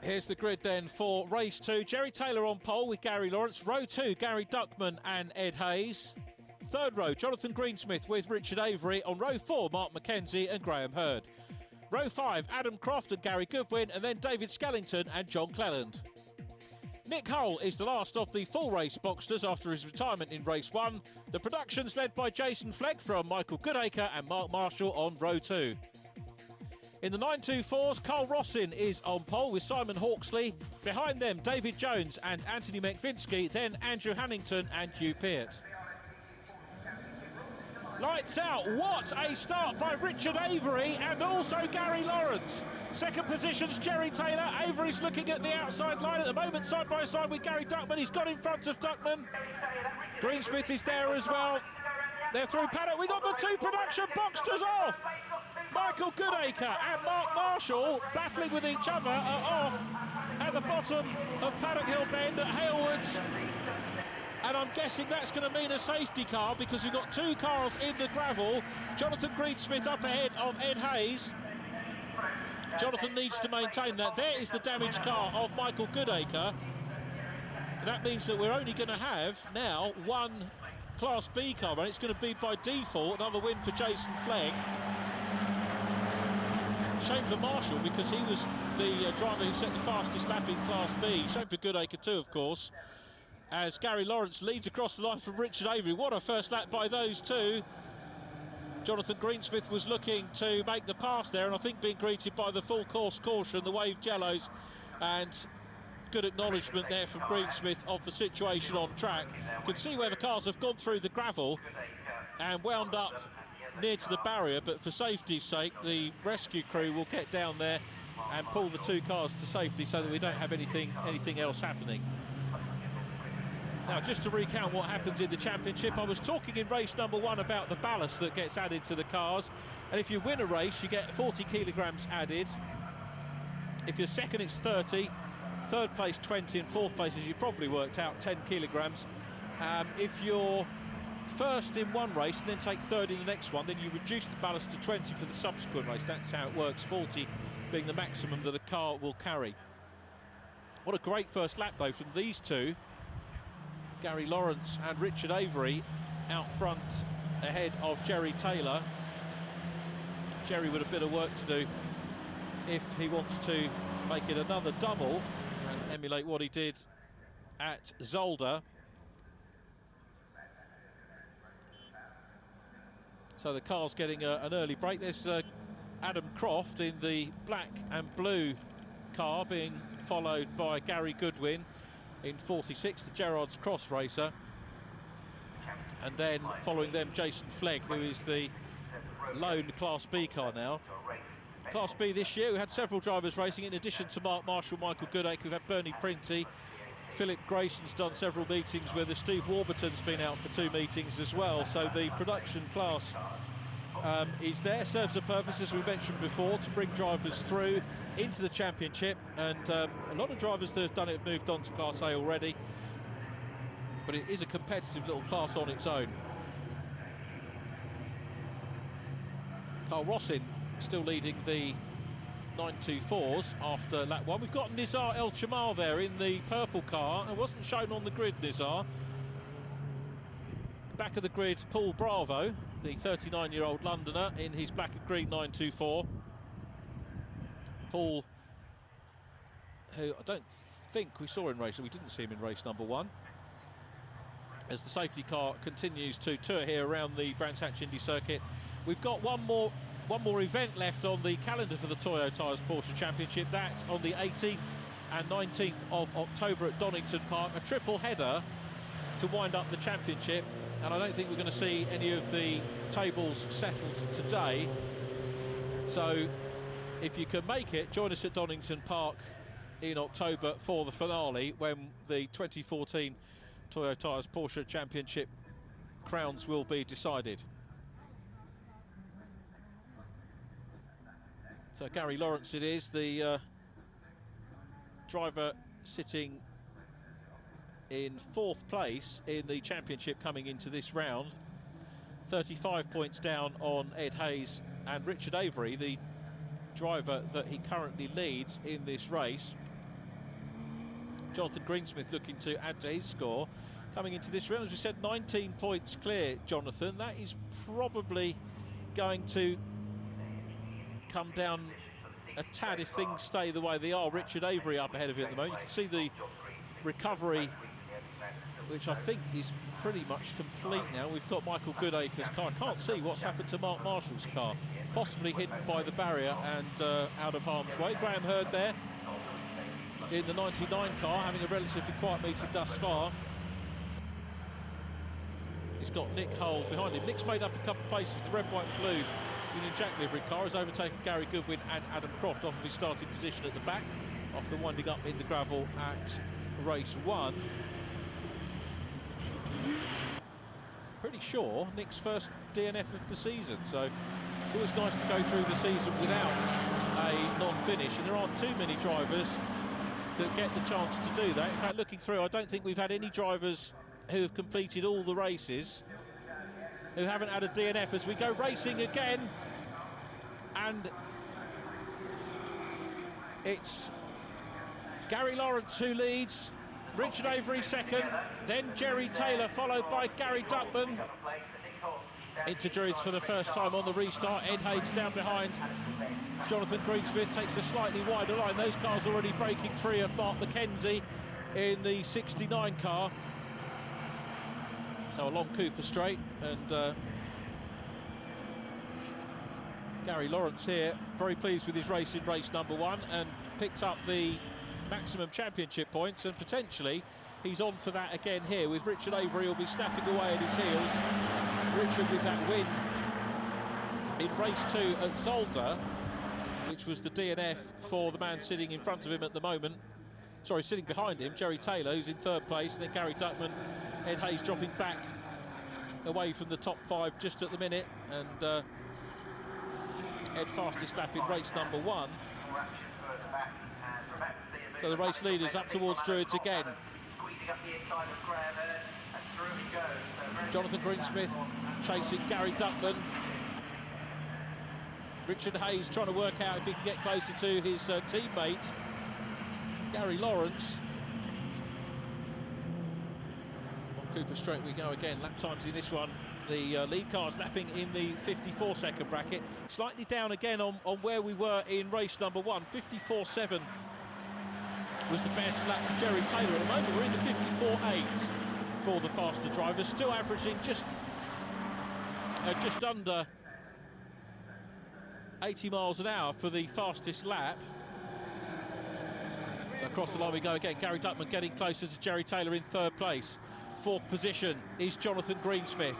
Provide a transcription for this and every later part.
Here's the grid then for race 2. Jerry Taylor on pole with Gary Lawrence. Row 2, Gary Duckman and Ed Hayes. Third row, Jonathan Greensmith with Richard Avery. On row 4, Mark McKenzie and Graham Hurd. Row 5, Adam Croft and Gary Goodwin, and then David Skellington and John Cleland. Nick Hull is the last of the full race boxers after his retirement in race 1. The production's led by Jason Flegg from Michael Goodacre and Mark Marshall on row 2. In the 924s, Carl Rossin is on pole with Simon Hawksley. Behind them, David Jones and Anthony McVinsky, then Andrew Hannington and Hugh Peart. Lights out, what a start by Richard Avery and also Gary Lawrence. Second position's Jerry Taylor. Avery's looking at the outside line at the moment, side by side with Gary Duckman. He's got in front of Duckman. Greensmith is there as well. They're through paddock. We got the two production boxers off. Michael Goodacre and Mark Marshall battling with each other are off at the bottom of Paddock Hill Bend at Halewoods. And I'm guessing that's going to mean a safety car because we've got two cars in the gravel. Jonathan Greensmith up ahead of Ed Hayes. Jonathan needs to maintain that. There is the damaged car of Michael Goodacre. And that means that we're only going to have now one Class B car, and it's going to be by default another win for Jason Flegg. Shame for Marshall because he was the driver who set the fastest lap in Class B. Shame for Goodacre too, of course, as Gary Lawrence leads across the line from Richard Avery. What a first lap by those two. Jonathan Greensmith was looking to make the pass there, and I think being greeted by the full course caution, the waved yellows, and good acknowledgement there from Greensmith of the situation on track. You can see where the cars have gone through the gravel and wound up near to the barrier, but for safety's sake the rescue crew will get down there and pull the two cars to safety so that we don't have anything else happening. Now, just to recount what happens in the championship, I was talking in race number 1 about the ballast that gets added to the cars, and if you win a race you get 40 kilograms added. If you're second it's 30, third place 20, and fourth place, as you probably worked out, 10 kilograms. If you're first in one race and then take third in the next one, then you reduce the ballast to 20 for the subsequent race. That's how it works, 40 being the maximum that a car will carry. What a great first lap though from these two, Gary Lawrence and Richard Avery, out front ahead of Jerry Taylor. Jerry with a bit of work to do if he wants to make it another double and emulate what he did at Zolder. So the car's getting an early break. There's Adam Croft in the black and blue car being followed by Gary Goodwin in 46, the Gerrard's Cross racer, and then following them Jason Flegg, who is the lone Class B car now. Class B this year we had several drivers racing in addition to Mark Marshall, Michael Goodacre. We've had Bernie Printy, Philip Grayson's done several meetings with us, Steve Warburton's been out for 2 meetings as well. So the production class is there, serves a purpose, as we mentioned before, to bring drivers through into the championship, and a lot of drivers that have done it have moved on to Class A already, but it is a competitive little class on its own. Carl Rossin still leading the 924s after lap 1. We've got Nizar El Chamal there in the purple car. It wasn't shown on the grid, Nizar. Back of the grid, Paul Bravo, the 39-year-old Londoner, in his black and green 924. Paul, who I don't think we saw in race, we didn't see him in race number 1. As the safety car continues to tour here around the Brands Hatch Indy circuit. We've got one more event left on the calendar for the Toyo Tyres Porsche Championship. That's on the 18th and 19th of October at Donington Park, a triple header to wind up the championship, and I don't think we're going to see any of the tables settled today. So if you can make it, join us at Donington Park in October for the finale, when the 2014 Toyo Tyres Porsche Championship crowns will be decided. So Gary Lawrence it is, the driver sitting in 4th place in the championship coming into this round. 35 points down on Ed Hayes and Richard Avery, the driver that he currently leads in this race. Jonathan Greensmith looking to add to his score. Coming into this round, as we said, 19 points clear, Jonathan. That is probably going to come down a tad if things stay the way they are. Richard Avery up ahead of him at the moment. You can see the recovery, which I think is pretty much complete now. We've got Michael Goodacre's car. I can't see what's happened to Mark Marshall's car. Possibly hidden by the barrier and out of harm's way. Graham Hurd there in the 99 car, having a relatively quiet meeting thus far. He's got Nick Hull behind him. Nick's made up a couple of places. The red, white and blue Union Jack livery car has overtaken Gary Goodwin and Adam Croft off of his starting position at the back after winding up in the gravel at race 1. Pretty sure Nick's first DNF of the season, so it's always nice to go through the season without a non-finish, and there aren't too many drivers that get the chance to do that. In fact, looking through, I don't think we've had any drivers who have completed all the races who haven't had a DNF as we go racing again. And it's Gary Lawrence who leads, Richard Avery second, then Jerry Taylor, followed by Gary Duckman. Into Druids for the first time on the restart. Ed Hayes down behind. Jonathan Greensmith takes a slightly wider line. Those cars already breaking free of Mark McKenzie in the 69 car. So a long Cooper straight, and Gary Lawrence here, very pleased with his race in race number 1, and picked up the maximum championship points, and potentially he's on for that again here with Richard Avery. Will be snapping away at his heels. Richard with that win in race 2 at Zolder, which was the DNF for the man sitting in front of him at the moment. Sorry, sitting behind him, Jerry Taylor, who's in 3rd place, and then Gary Duckman. Ed Hayes dropping back away from the top 5 just at the minute, and Ed fastest lap in race number 1. So the race leaders up towards Druids again. Jonathan Greensmith chasing Gary Duckman. Richard Hayes trying to work out if he can get closer to his teammate Gary Lawrence. On Cooper Straight we go again. Lap times in this one. The lead car's lapping in the 54-second bracket. Slightly down again on where we were in race number 1. 54.7 was the best lap for Jerry Taylor. At the moment we're in the 54.8 for the faster drivers, still averaging just under 80 miles an hour for the fastest lap. So across the line we go again. Gary Duckman getting closer to Jerry Taylor in 3rd place. 4th position is Jonathan Greensmith.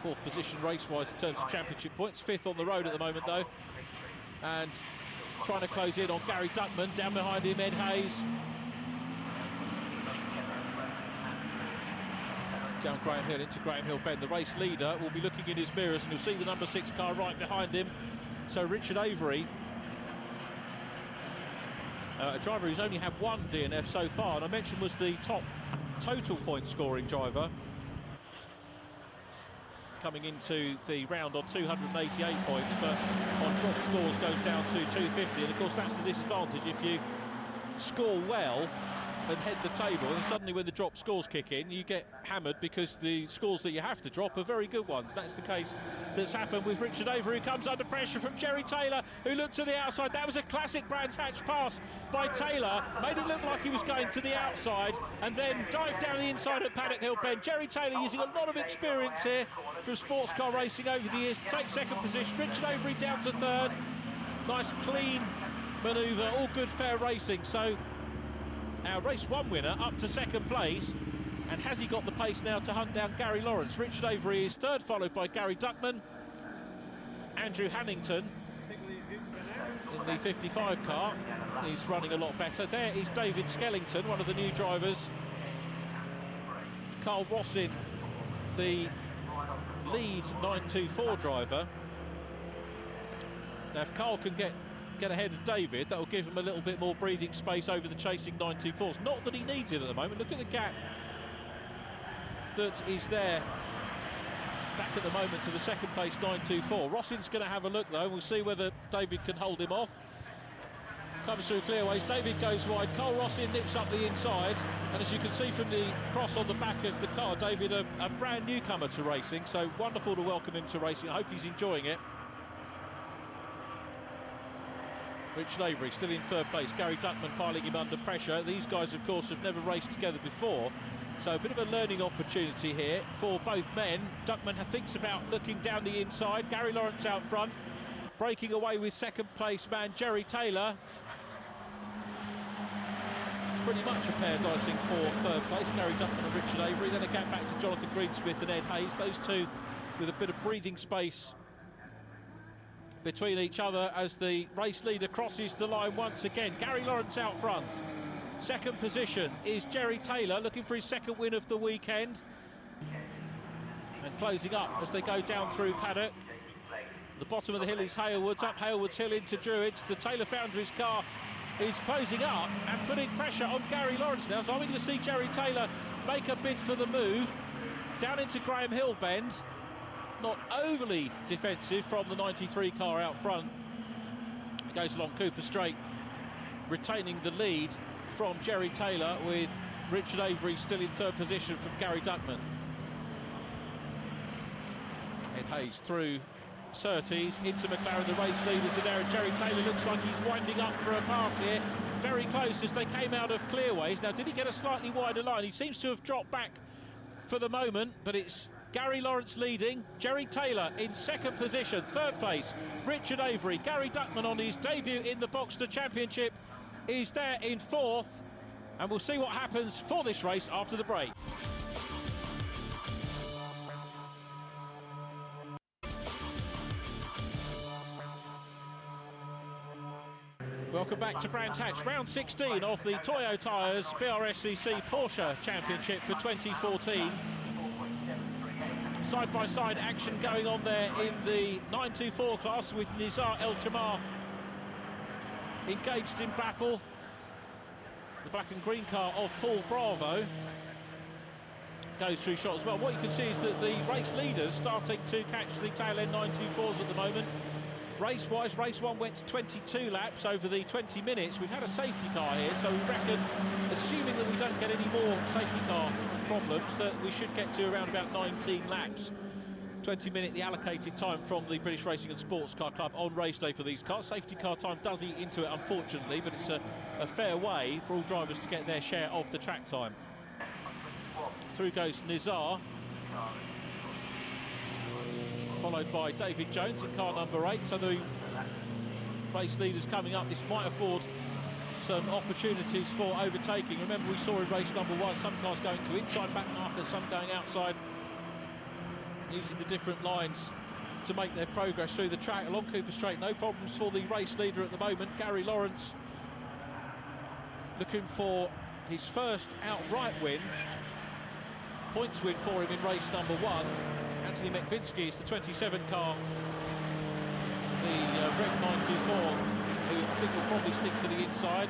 4th position race-wise in terms of championship points. 5th on the road at the moment though, and trying to close in on Gary Duckman. Down behind him, Ed Hayes. Down Graham Hill into Graham Hill Bend. The race leader will be looking in his mirrors, and you'll see the number 6 car right behind him. So Richard Avery, a driver who's only had 1 DNF so far, and I mentioned was the top total point scoring driver, coming into the round on 288 points, but on drop scores goes down to 250, and of course that's the disadvantage. If you score well and head the table, and suddenly when the drop scores kick in, you get hammered because the scores that you have to drop are very good ones. That's the case that's happened with Richard Avery, who comes under pressure from Jerry Taylor, who looked to the outside. That was a classic Brands Hatch pass by Taylor, made it look like he was going to the outside, and then dived down the inside at Paddock Hill Bend. Jerry Taylor using a lot of experience here from sports car racing over the years to take 2nd position. Richard Avery down to 3rd. Nice clean manoeuvre, all good fair racing. So our race 1 winner up to 2nd place, and has he got the pace now to hunt down Gary Lawrence? Richard Avery is 3rd, followed by Gary Duckman. Andrew Hannington in the 55 car, he's running a lot better. There is David Skellington, one of the new drivers. Carl Rossin, the lead 924 driver. Now if Carl can get ahead of David, that will give him a little bit more breathing space over the chasing 924s. Not that he needs it at the moment. Look at the gap that is there back at the moment to the 2nd place 924. Rossin's going to have a look though. We'll see whether David can hold him off. comes through clearways. David goes wide. Cole Rossin nips up the inside, and as you can see from the cross on the back of the car, David, a brand newcomer to racing, so wonderful to welcome him to racing. I hope he's enjoying it. Richard Avery still in third place. Gary Duckman piling him under pressure. These guys, of course, have never raced together before, so a bit of a learning opportunity here for both men. Duckman thinks about looking down the inside. Gary Lawrence out front, breaking away with second place man Jerry Taylor. Pretty much a pair dicing for third place, Gary Duckman and Richard Avery. Then a gap back to Jonathan Greensmith and Ed Hayes. Those two with a bit of breathing space between each other as the race leader crosses the line once again. Gary Lawrence out front. Second position is Jerry Taylor, looking for his second win of the weekend. And closing up as they go down through paddock. The bottom of the hill is Halewood's, up Halewood's hill into Druids. The Taylor Foundry's car is closing up and putting pressure on Gary Lawrence now. So are we going to see Jerry Taylor make a bid for the move down into Graham Hill Bend? Not overly defensive from the 93 car out front. It goes along Cooper Straight, retaining the lead from Jerry Taylor, with Richard Avery still in third position from Gary Duckman. Ed Hayes through Surtees into McLaren. The race leaders are there, and Jerry Taylor looks like he's winding up for a pass here. Very close as they came out of clearways. Now, did he get a slightly wider line? He seems to have dropped back for the moment, but it's Gary Lawrence leading, Jerry Taylor in second position. Third place, Richard Avery. Gary Duckman on his debut in the Boxster Championship is there in fourth, and we'll see what happens for this race after the break. Welcome back to Brands Hatch, round 16 of the Toyo Tyres BRSCC Porsche Championship for 2014. Side-by-side action going on there in the 924 class, with Nizar El Shamar engaged in battle. The black and green car of Paul Bravo goes through shot as well. What you can see is that the race leaders starting to catch the tail end 924s at the moment. Race-wise, race one went to 22 laps over the 20 minutes. We've had a safety car here, so we reckon, assuming that we don't get any more safety car problems, that we should get to around about 19 laps. 20-minute, the allocated time from the British Racing and Sports Car Club on race day for these cars. Safety car time does eat into it, unfortunately, but it's a fair way for all drivers to get their share of the track time. Through goes Nizar, followed by David Jones in car number 8. So the race leaders coming up, this might afford some opportunities for overtaking. Remember, we saw in race number 1 some cars going to inside back markers, some going outside, using the different lines to make their progress through the track along Cooper Straight. No problems for the race leader at the moment. Gary Lawrence looking for his first outright win, points win for him in race number 1. Anthony McVinsky is the 27 car, the red 924, who I think will probably stick to the inside,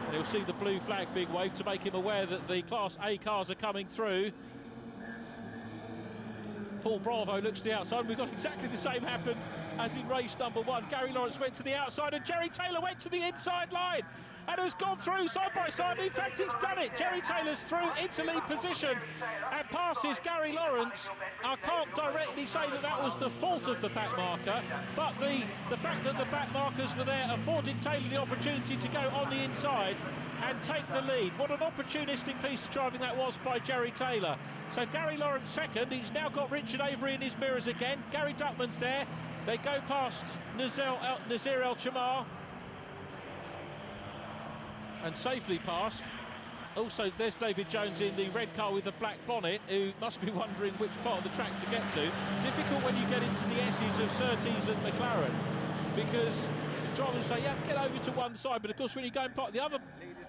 and he'll see the blue flag being waved to make him aware that the Class A cars are coming through. Paul Bravo looks to the outside. We've got exactly the same happened as in race number 1. Gary Lawrence went to the outside and Jerry Taylor went to the inside line and has gone through side by side. In fact, it's done it. Jerry Taylor's through into lead position and passes Gary Lawrence. I can't directly say that that was the fault of the back marker, but the fact that the back markers were there afforded Taylor the opportunity to go on the inside and take the lead. What an opportunistic piece of driving that was by Jerry Taylor. So Gary Lawrence second. He's now got Richard Avery in his mirrors again. Gary Duckman's there. They go past Nazir El Chamar and safely past. Also, there's David Jones in the red car with the black bonnet, who must be wondering which part of the track to get to. Difficult when you get into the S's of Surtees and McLaren, because drivers say, yeah, get over to one side, but of course when you go and park the other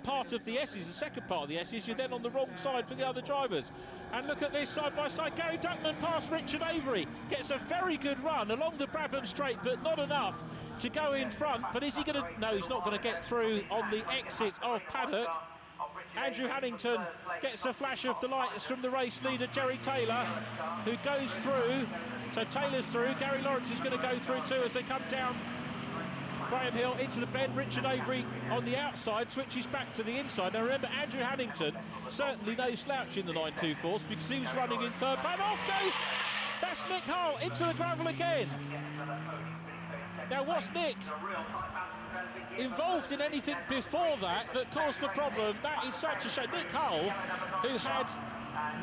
part of the S's, the second part of the S's, you're then on the wrong side for the other drivers. And look at this side by side. Gary Duckman past Richard Avery, gets a very good run along the Brabham Straight, but not enough to go in front. But is he going to? No, he's not going to get through on the exit of paddock. Andrew Hannington gets a flash of the lights from the race leader Jerry Taylor, who goes through. So Taylor's through. Gary Lawrence is going to go through too as they come down Graham Hill into the bend, Richard Avery on the outside, switches back to the inside. Now remember, Andrew Hannington, certainly no slouch in the 924s because he was running in third, but off goes, that's Nick Hull into the gravel again. Now was Nick involved in anything before that caused the problem? That is such a shame. Nick Hull, who had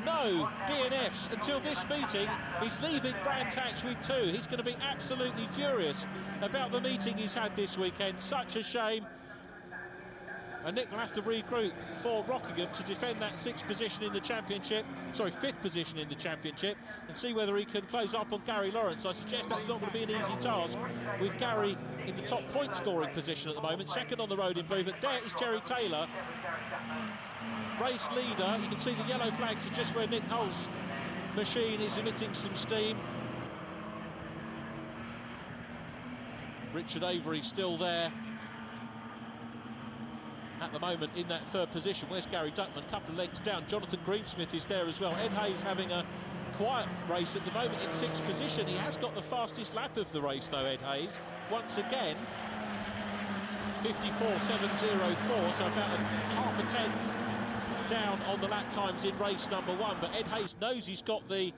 no DNFs until this meeting, is leaving Brands Hatch with 2. He's going to be absolutely furious about the meeting he's had this weekend. Such a shame. And Nick will have to regroup for Rockingham to defend that 6th position in the championship, sorry, 5th position in the championship, and see whether he can close up on Gary Lawrence. I suggest that's not going to be an easy task with Gary in the top point scoring position at the moment, 2nd on the road in blue. But there is Jerry Taylor, race leader. You can see the yellow flags are just where Nick Hull's machine is emitting some steam. Richard Avery still there at the moment in that 3rd position. Where's Gary Duckman? Couple of legs down. Jonathan Greensmith is there as well. Ed Hayes having a quiet race at the moment in 6th position. He has got the fastest lap of the race though, Ed Hayes. Once again, 54.704, so about half a tenth down on the lap times in race number 1. But Ed Hayes knows he's got the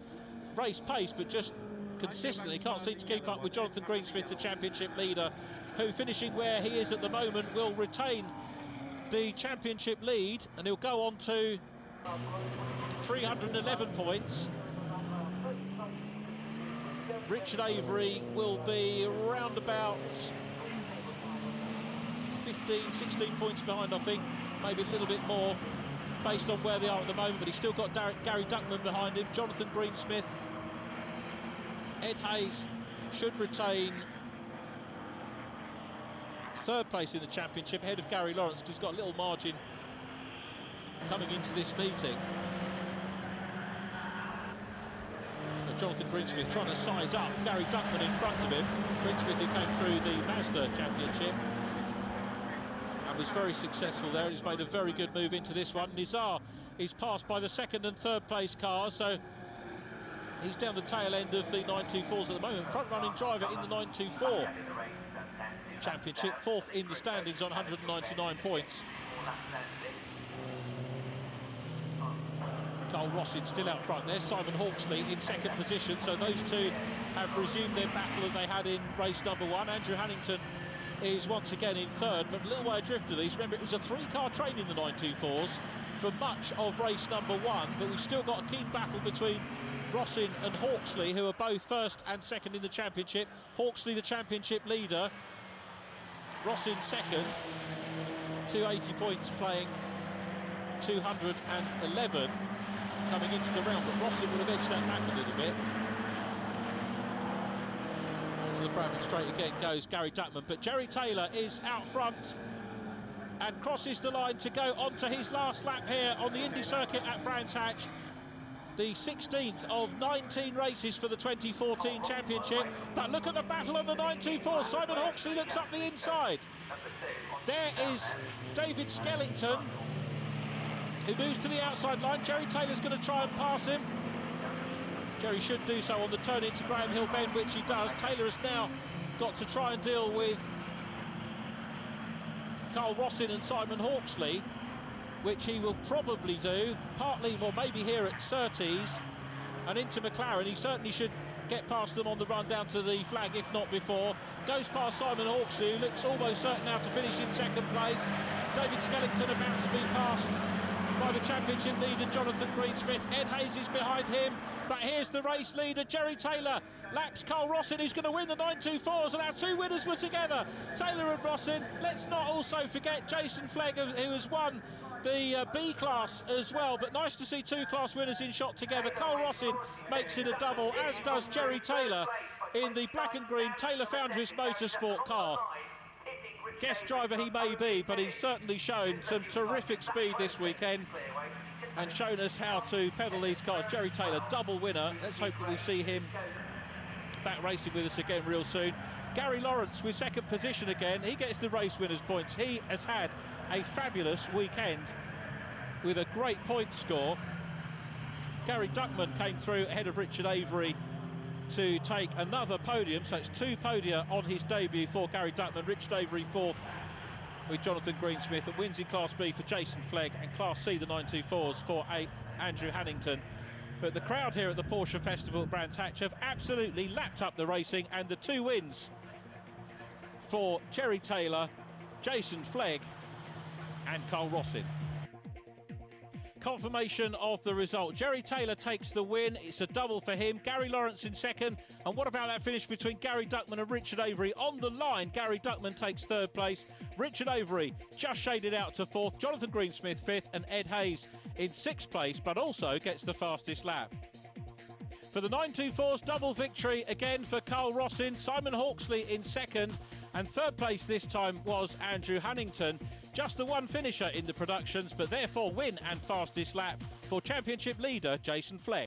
race pace, but just consistently can't seem to keep up with Jonathan Greensmith, the championship leader, who, finishing where he is at the moment, will retain the championship lead, and he'll go on to 311 points. Richard Avery will be around about 15, 16 points behind, I think, maybe a little bit more based on where they are at the moment, but he's still got Gary Duckman behind him, Jonathan Greensmith. Ed Hayes should retain 3rd place in the championship ahead of Gary Lawrence, because he's got a little margin coming into this meeting. So Jonathan Greensmith trying to size up Gary Duckman in front of him. Greensmith, who came through the Mazda championship and was very successful there, and he's made a very good move into this one. Nizar is passed by the 2nd and 3rd place cars, so he's down the tail end of the 924s at the moment. Front running driver in the 924 championship, 4th in the standings on 199 points. Carl Rossin still out front. There's Simon Hawksley in 2nd position, so those two have resumed their battle that they had in race number 1. Andrew Hannington is once again in 3rd, but a little way adrift of these. Remember, it was a 3-car train in the 924s for much of race number 1, but we've still got a keen battle between Rossin and Hawksley, who are both 1st and 2nd in the championship. Hawksley, the championship leader, Rossin 2nd, 280 points, playing 211 coming into the round, but Rossin will have edged that back a little bit. Onto the Bradford straight again goes Gary Duckman, but Jerry Taylor is out front and crosses the line to go onto his last lap here on the Indy circuit at Brands Hatch. The 16th of 19 races for the 2014 championship. But look at the battle on the 924. Simon Hawksley looks up the inside. There is David Skellington, who moves to the outside line. Jerry Taylor's going to try and pass him. Jerry should do so on the turn into Graham Hill bend, which he does. Taylor has now got to try and deal with Carl Rossin and Simon Hawksley, which he will probably do, partly, well, maybe here at Surtees and into McLaren. He certainly should get past them on the run down to the flag, if not before. Goes past Simon Hawksley, who looks almost certain now to finish in 2nd place. David Skellington about to be passed by the championship leader, Jonathan Greensmith. Ed Hayes is behind him, but here's the race leader, Jerry Taylor. Laps Carl Rossin, who's going to win the 924s, and our 2 winners were together, Taylor and Rossin. Let's not also forget Jason Flegg, who has won the B class as well, but nice to see 2 class winners in shot together. Carl Rossin makes it a double, as does Jerry Taylor in the black and green Taylor Foundries Motorsport car. Guest driver he may be, but he's certainly shown some terrific speed this weekend and shown us how to pedal these cars. Jerry Taylor, double winner. Let's hope that we see him back racing with us again real soon. Gary Lawrence with 2nd position again. He gets the race winners points. He has had a fabulous weekend with a great point score. Gary Duckman came through ahead of Richard Avery to take another podium. So it's 2 podia on his debut for Gary Duckman. Richard Avery 4th with Jonathan Greensmith, and wins in Class B for Jason Flegg, and Class C, the 924s, for Andrew Hannington. But the crowd here at the Porsche Festival at Brands Hatch have absolutely lapped up the racing, and the 2 wins for Jerry Taylor, Jason Flegg and Carl Rossin. Confirmation of the result. Jerry Taylor takes the win. It's a double for him. Gary Lawrence in second. And what about that finish between Gary Duckman and Richard Avery? On the line, Gary Duckman takes 3rd place. Richard Avery just shaded out to 4th. Jonathan Greensmith 5th, and Ed Hayes in 6th place, but also gets the fastest lap. For the 924s, double victory again for Carl Rossin. Simon Hawksley in 2nd, and 3rd place this time was Andrew Hannington. Just the 1 finisher in the productions, but therefore win and fastest lap for championship leader Jason Flegg.